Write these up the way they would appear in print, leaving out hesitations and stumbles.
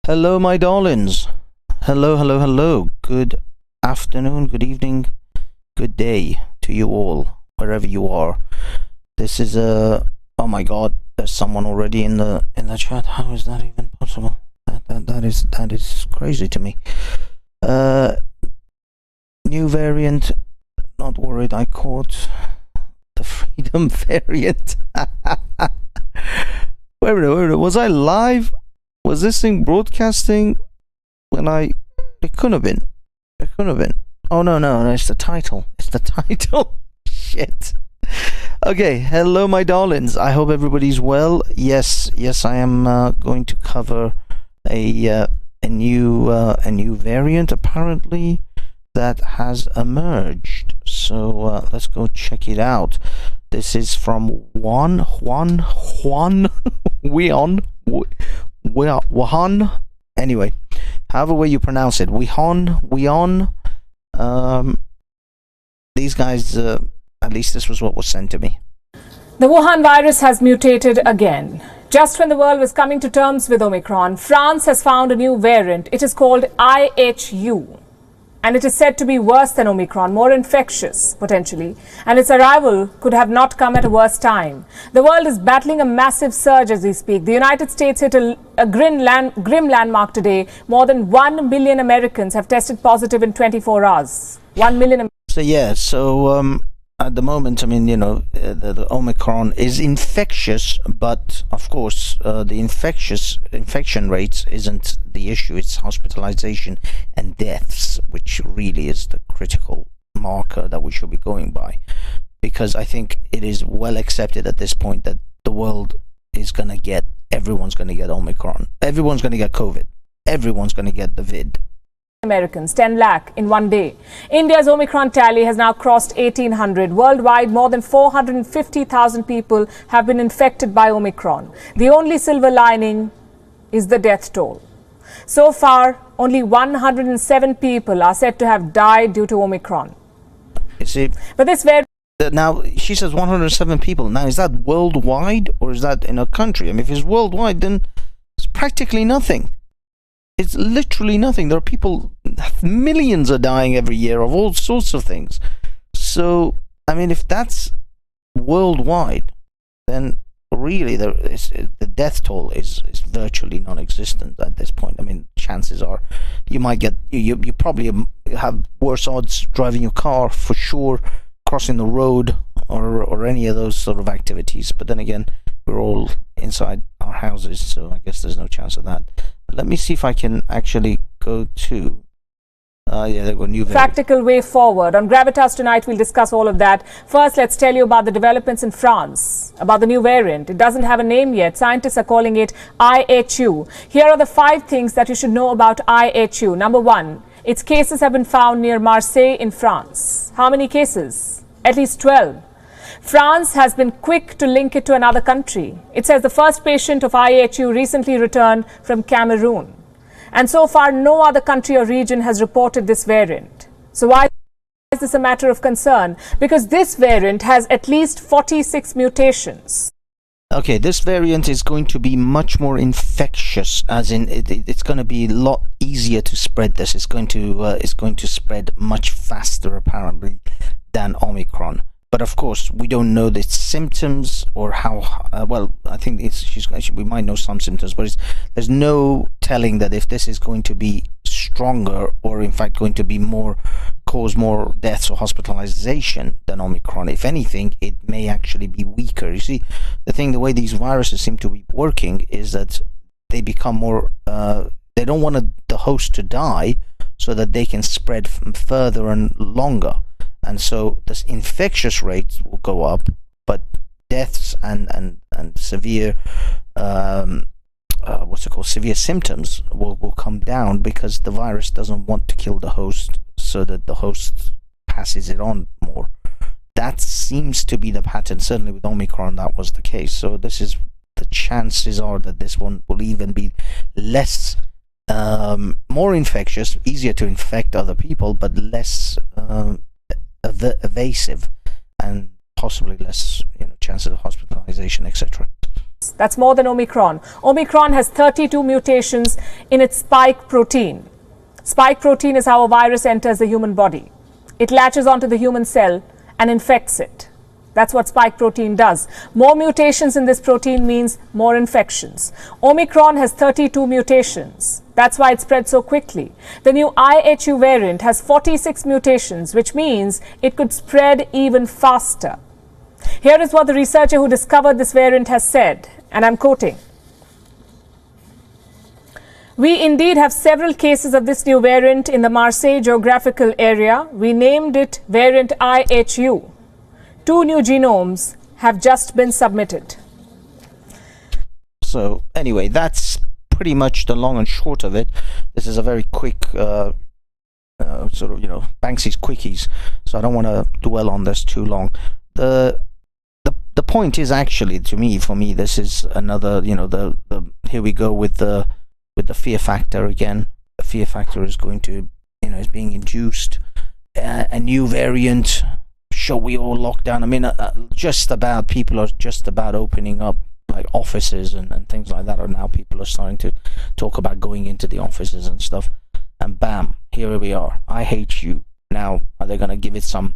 Hello, my darlings. Hello, hello, hello. Good afternoon, good evening, good day to you all, wherever you are. This is oh my God, there's someone already in the chat. How is that even possible? That is crazy to me. New variant. Not worried. I caught the freedom variant. Wait a minute. Was I live? Was this thing broadcasting when it couldn't have been. It couldn't have been. Oh, no, it's the title. It's the title. Shit. Okay, hello, my darlings. I hope everybody's well. Yes, I am going to cover a new variant, apparently, that has emerged. So let's go check it out. This is from Wuhan, anyway, however way you pronounce it, Wuhan. These guys, at least this was what was sent to me. The Wuhan virus has mutated again. Just when the world was coming to terms with Omicron, France has found a new variant. It is called IHU. And it is said to be worse than Omicron, more infectious, potentially. And its arrival could have not come at a worse time. The world is battling a massive surge as we speak. The United States hit a grim landmark today. More than 1 million Americans have tested positive in 24 hours. 1 million. So at the moment, I mean, the Omicron is infectious, but of course, the infection rates isn't the issue. It's hospitalization and deaths, which really is the critical marker that we should be going by. Because I think it is well accepted at this point that the world is everyone's going to get Omicron. Everyone's going to get COVID. Everyone's going to get the vid. Americans, 10 lakh in one day. India's Omicron tally has now crossed 1,800. Worldwide, more than 450,000 people have been infected by Omicron. The only silver lining is the death toll. So far, only 107 people are said to have died due to Omicron. You see, but this variant. Now, she says 107 people. Now, is that worldwide or is that in a country? I mean, if it's worldwide, then it's practically nothing. It's literally nothing. There are people, millions are dying every year of all sorts of things. So, I mean, if that's worldwide, then really the death toll is virtually non-existent at this point. I mean, chances are you might get, you probably have worse odds driving your car for sure, crossing the road or any of those sort of activities. But then again, we're all inside our houses, so I guess there's no chance of that. Let me see if I can actually go to there go new practical way forward. On Gravitas tonight, we'll discuss all of that. First, let's tell you about the developments in France, about the new variant. It doesn't have a name yet. Scientists are calling it IHU. Here are the 5 things that you should know about IHU. Number 1, its cases have been found near Marseille in France. How many cases? At least 12. France has been quick to link it to another country. It says the first patient of IHU recently returned from Cameroon. And so far, no other country or region has reported this variant. So why is this a matter of concern? Because this variant has at least 46 mutations. Okay, this variant is going to be much more infectious, as in it's going to be a lot easier to spread this. It's going to spread much faster, apparently, than Omicron. But of course, we don't know the symptoms or how, well, I think we might know some symptoms, but there's no telling that if this is going to be stronger or in fact going to be cause more deaths or hospitalization than Omicron. If anything, it may actually be weaker. You see, the way these viruses seem to be working is that they become more, they don't want the host to die so that they can spread further and longer. And so this infectious rates will go up, but deaths and severe severe symptoms will come down because the virus doesn't want to kill the host so that the host passes it on more. That seems to be the pattern. Certainly with Omicron that was the case. So the chances are that this one will even be less more infectious, easier to infect other people, but less evasive and possibly less chances of hospitalization, etc. That's more than Omicron. Omicron has 32 mutations in its spike protein. Spike protein is how a virus enters the human body. It latches onto the human cell and infects it. That's what spike protein does. More mutations in this protein means more infections. Omicron has 32 mutations. That's why it spread so quickly. The new IHU variant has 46 mutations, which means it could spread even faster. Here is what the researcher who discovered this variant has said, and I'm quoting. We indeed have several cases of this new variant in the Marseille geographical area. We named it variant IHU. 2 new genomes have just been submitted. So anyway, that's pretty much the long and short of it. This is a very quick sort of, Banksy's quickies. So I don't want to dwell on this too long. The point is actually, for me, this is another, here we go with the fear factor again. The fear factor is going to, is being induced. A new variant. Shall we all lock down? I mean, people are just about opening up like offices and things like that. Or now people are starting to talk about going into the offices and stuff. And bam, here we are. I hate you. Now, are they going to give it some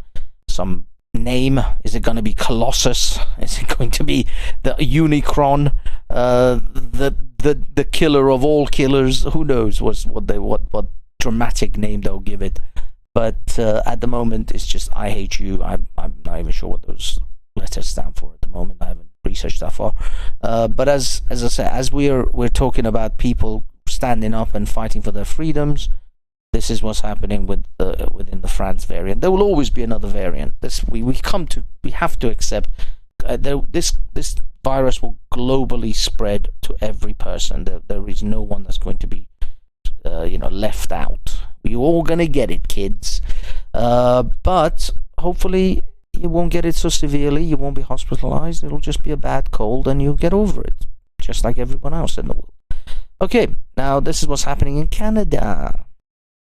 name? Is it going to be Colossus? Is it going to be the Unicron? The killer of all killers? Who knows what dramatic name they'll give it. But at the moment, it's just I hate you. I'm not even sure what those letters stand for at the moment. I haven't researched that far. But as I say, as we're talking about people standing up and fighting for their freedoms, this is what's happening within the France variant. There will always be another variant. We have to accept this virus will globally spread to every person. There is no one that's going to be left out. We're all gonna get it, kids. But hopefully you won't get it so severely. You won't be hospitalized. It'll just be a bad cold, and you'll get over it, just like everyone else in the world. Okay, now this is what's happening in Canada.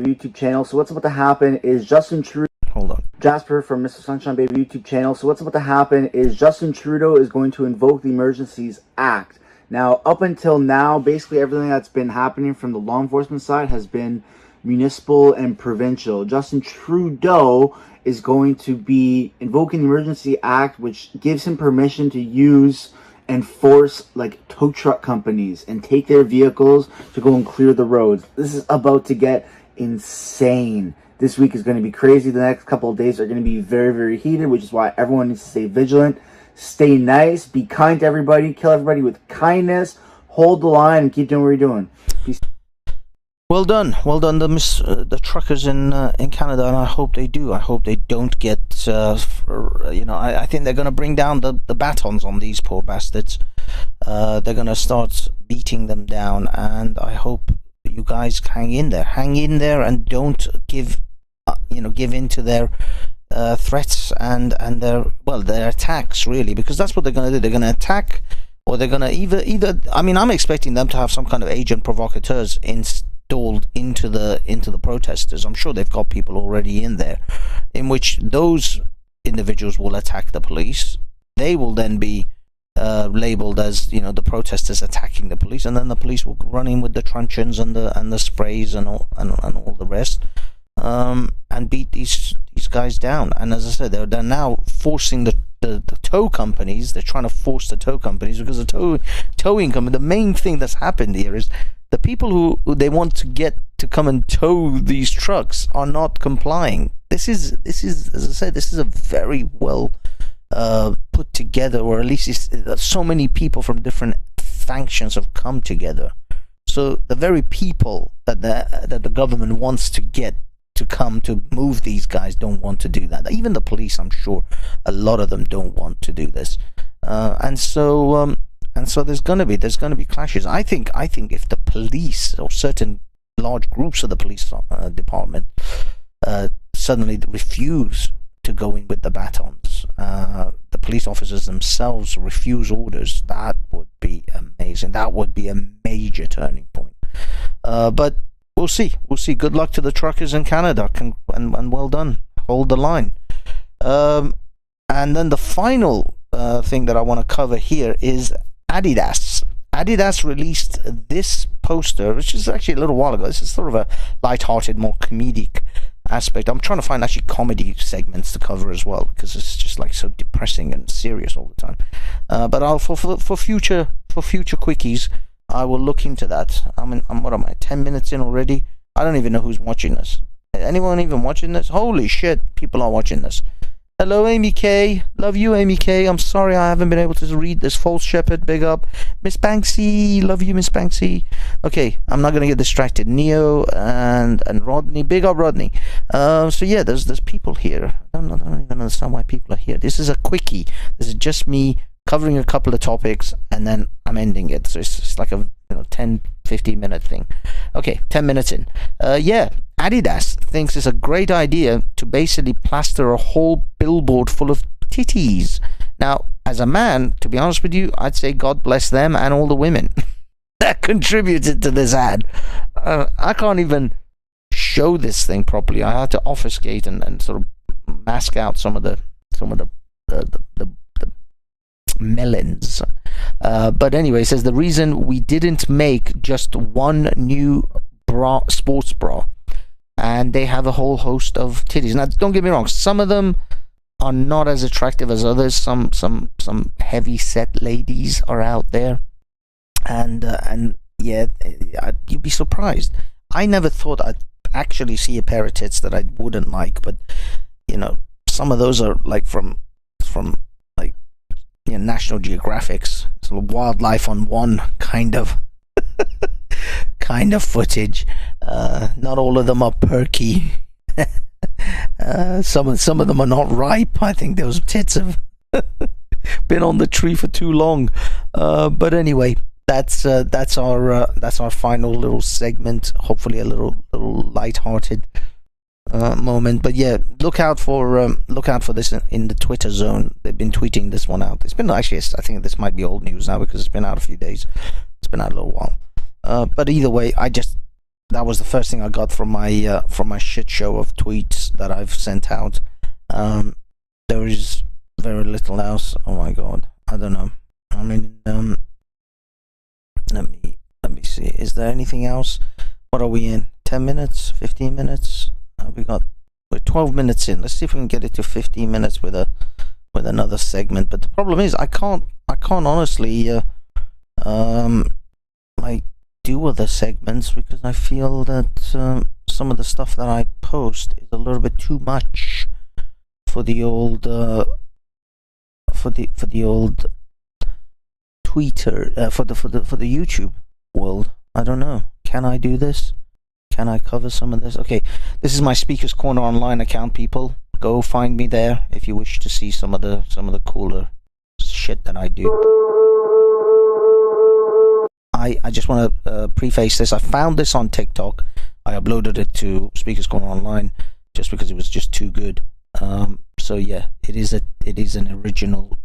YouTube channel. So what's about to happen is Justin Trudeau. Hold on. Jasper from Mr. Sunshine Baby YouTube channel. So what's about to happen is Justin Trudeau is going to invoke the Emergencies Act. Now, up until now, basically everything that's been happening from the law enforcement side has been municipal and provincial. Justin Trudeau is going to be invoking the Emergency Act, which gives him permission to use and force like tow truck companies and take their vehicles to go and clear the roads. This is about to get insane. This week is going to be crazy. The next couple of days are going to be very, very heated, which is why everyone needs to stay vigilant, stay nice, be kind to everybody, kill everybody with kindness, hold the line, and keep doing what you're doing. Peace. Well done, the truckers in Canada, and I hope they do. I hope they don't get, I think they're going to bring down the batons on these poor bastards. They're going to start beating them down, and I hope you guys hang in there, and don't give in to their threats and their attacks, really, because that's what they're going to do. They're going to attack, or they're going to either. I mean, I'm expecting them to have some kind of agent provocateurs installed into the protesters. I'm sure they've got people already in there, in which those individuals will attack the police. They will then be labeled as the protesters attacking the police, and then the police will run in with the truncheons and the sprays and all the rest, and beat these guys down. And as I said, they're now forcing the tow companies. They're trying to force the tow companies, because the towing company, the main thing that's happened here is the people who they want to get to come and tow these trucks are not complying. This is as I said, this is a very well put together, or at least so many people from different factions have come together. So the very people that the government wants to get to come to move these guys don't want to do that. Even the police, I'm sure, a lot of them don't want to do this. And so there's gonna be clashes. I think if the police, or certain large groups of the police department suddenly refuse to go in with the batons, the police officers themselves refuse orders, that would be amazing. That would be a major turning point. But we'll see. Good luck to the truckers in Canada, and well done. Hold the line. And then the final thing that I want to cover here is Adidas. Adidas released this poster, which is actually a little while ago. This is sort of a light-hearted, more comedic aspect. I'm trying to find actually comedy segments to cover as well, because it's just like so depressing and serious all the time. But I'll for future quickies, I will look into that. What am I, 10 minutes in already? I don't even know who's watching this. Anyone even watching this? Holy shit, people are watching this. Hello, Amy K. Love you, Amy K. I'm sorry I haven't been able to read this. False Shepherd, big up. Miss Banksy, love you, Miss Banksy. Okay, I'm not gonna get distracted. Neo and Rodney, big up, Rodney. So yeah, there's people here. I don't even understand why people are here. This is a quickie. This is just me covering a couple of topics, and then I'm ending it. So it's just like a 10-15 minute thing. Okay, 10 minutes in. Yeah, Adidas thinks it's a great idea to basically plaster a whole billboard full of titties. Now, as a man, to be honest with you, I'd say God bless them and all the women that contributed to this ad. I can't even show this thing properly. I had to obfuscate and sort of mask out some of the melons. But anyway, it says the reason we didn't make just one new sports bra, and they have a whole host of titties. Now, don't get me wrong, some of them are not as attractive as others. Some heavy set ladies are out there, and yeah, you'd be surprised. I never thought I'd actually see a pair of tits that I wouldn't like, but some of those are like from like National Geographic's sort of Wildlife on One kind of footage. Not all of them are perky. Some of them are not ripe. I think those tits have been on the tree for too long. But anyway, that's our final little segment. Hopefully a little light-hearted moment. But yeah, look out for this in the Twitter zone. They've been tweeting this one out. It's been actually, I think this might be old news now because it's been out a few days. It's been out a little while. But either way, that was the first thing I got from my shit show of tweets that I've sent out. There is very little else. Oh my god, I don't know. I mean, let me see. Is there anything else? What are we in? 10 minutes? 15 minutes? We're 12 minutes in. Let's see if we can get it to 15 minutes with another segment. But the problem is, I can't honestly like do other segments because I feel that some of the stuff that I post is a little bit too much for the old for the old Twitter for the YouTube world. I don't know. Can I do this? Can I cover some of this? Okay, this is my Speakers Corner online account, people. Go find me there if you wish to see some of the cooler shit that I do. I just want to preface this. I found this on TikTok. I uploaded it to Speakers Corner online just because it was just too good. So yeah, it is an original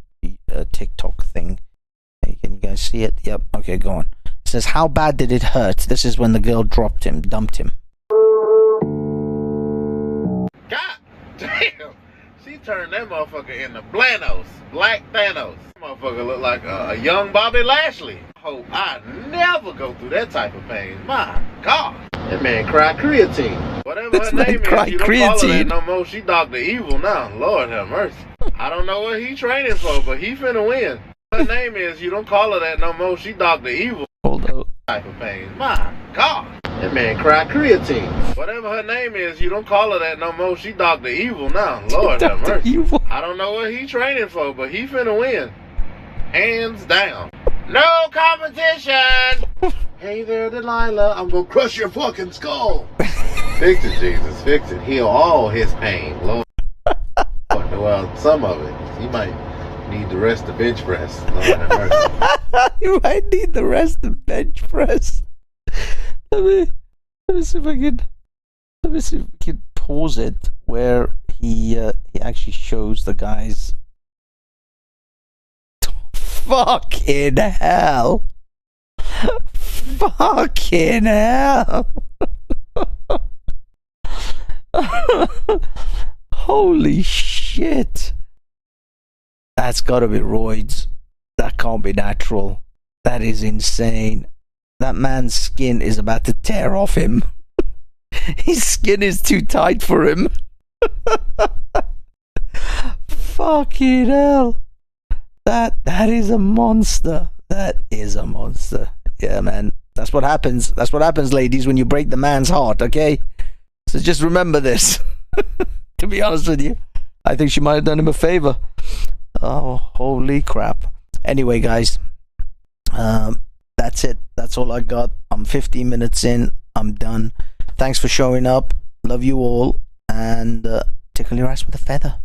TikTok thing. Hey, can you guys see it? Yep. Okay, go on. It says, how bad did it hurt? This is when the girl dumped him. God damn! She turned that motherfucker into Black Thanos. That motherfucker look like a young Bobby Lashley. I hope I never go through that type of pain. My God. That man cried creatine. Whatever her name is, you don't call her that no more. She Dr. Evil now. Lord have mercy. I don't know what he training for, but he finna win. Her name is, you don't call her that no more. She Dr. Evil. Hold up. Type of pain. My God. That man cried creatine. Whatever her name is, you don't call her that no more. She Dr. Evil now. Lord have mercy. Evil. I don't know what he training for, but he finna win. Hands down. No competition! Hey there, Delilah. I'm gonna crush your fucking skull. Fix it, Jesus. Fix it. Heal all his pain, Lord. Well, some of it. He might need the rest of bench press. Lord have mercy. You might need the rest of bench press. Let me see if we can pause it where he actually shows the guys. Fucking hell. Fucking hell. Holy shit. That's gotta be roids. That can't be natural. That is insane. That man's skin is about to tear off him. His skin is too tight for him. Fucking hell. That is a monster. That is a monster. Yeah, man. That's what happens. That's what happens, ladies, when you break the man's heart, okay? So just remember this. To be honest with you, I think she might have done him a favor. Oh, holy crap. Anyway, guys, that's it. That's all I got. I'm 15 minutes in. I'm done. Thanks for showing up. Love you all. And tickle your ass with a feather.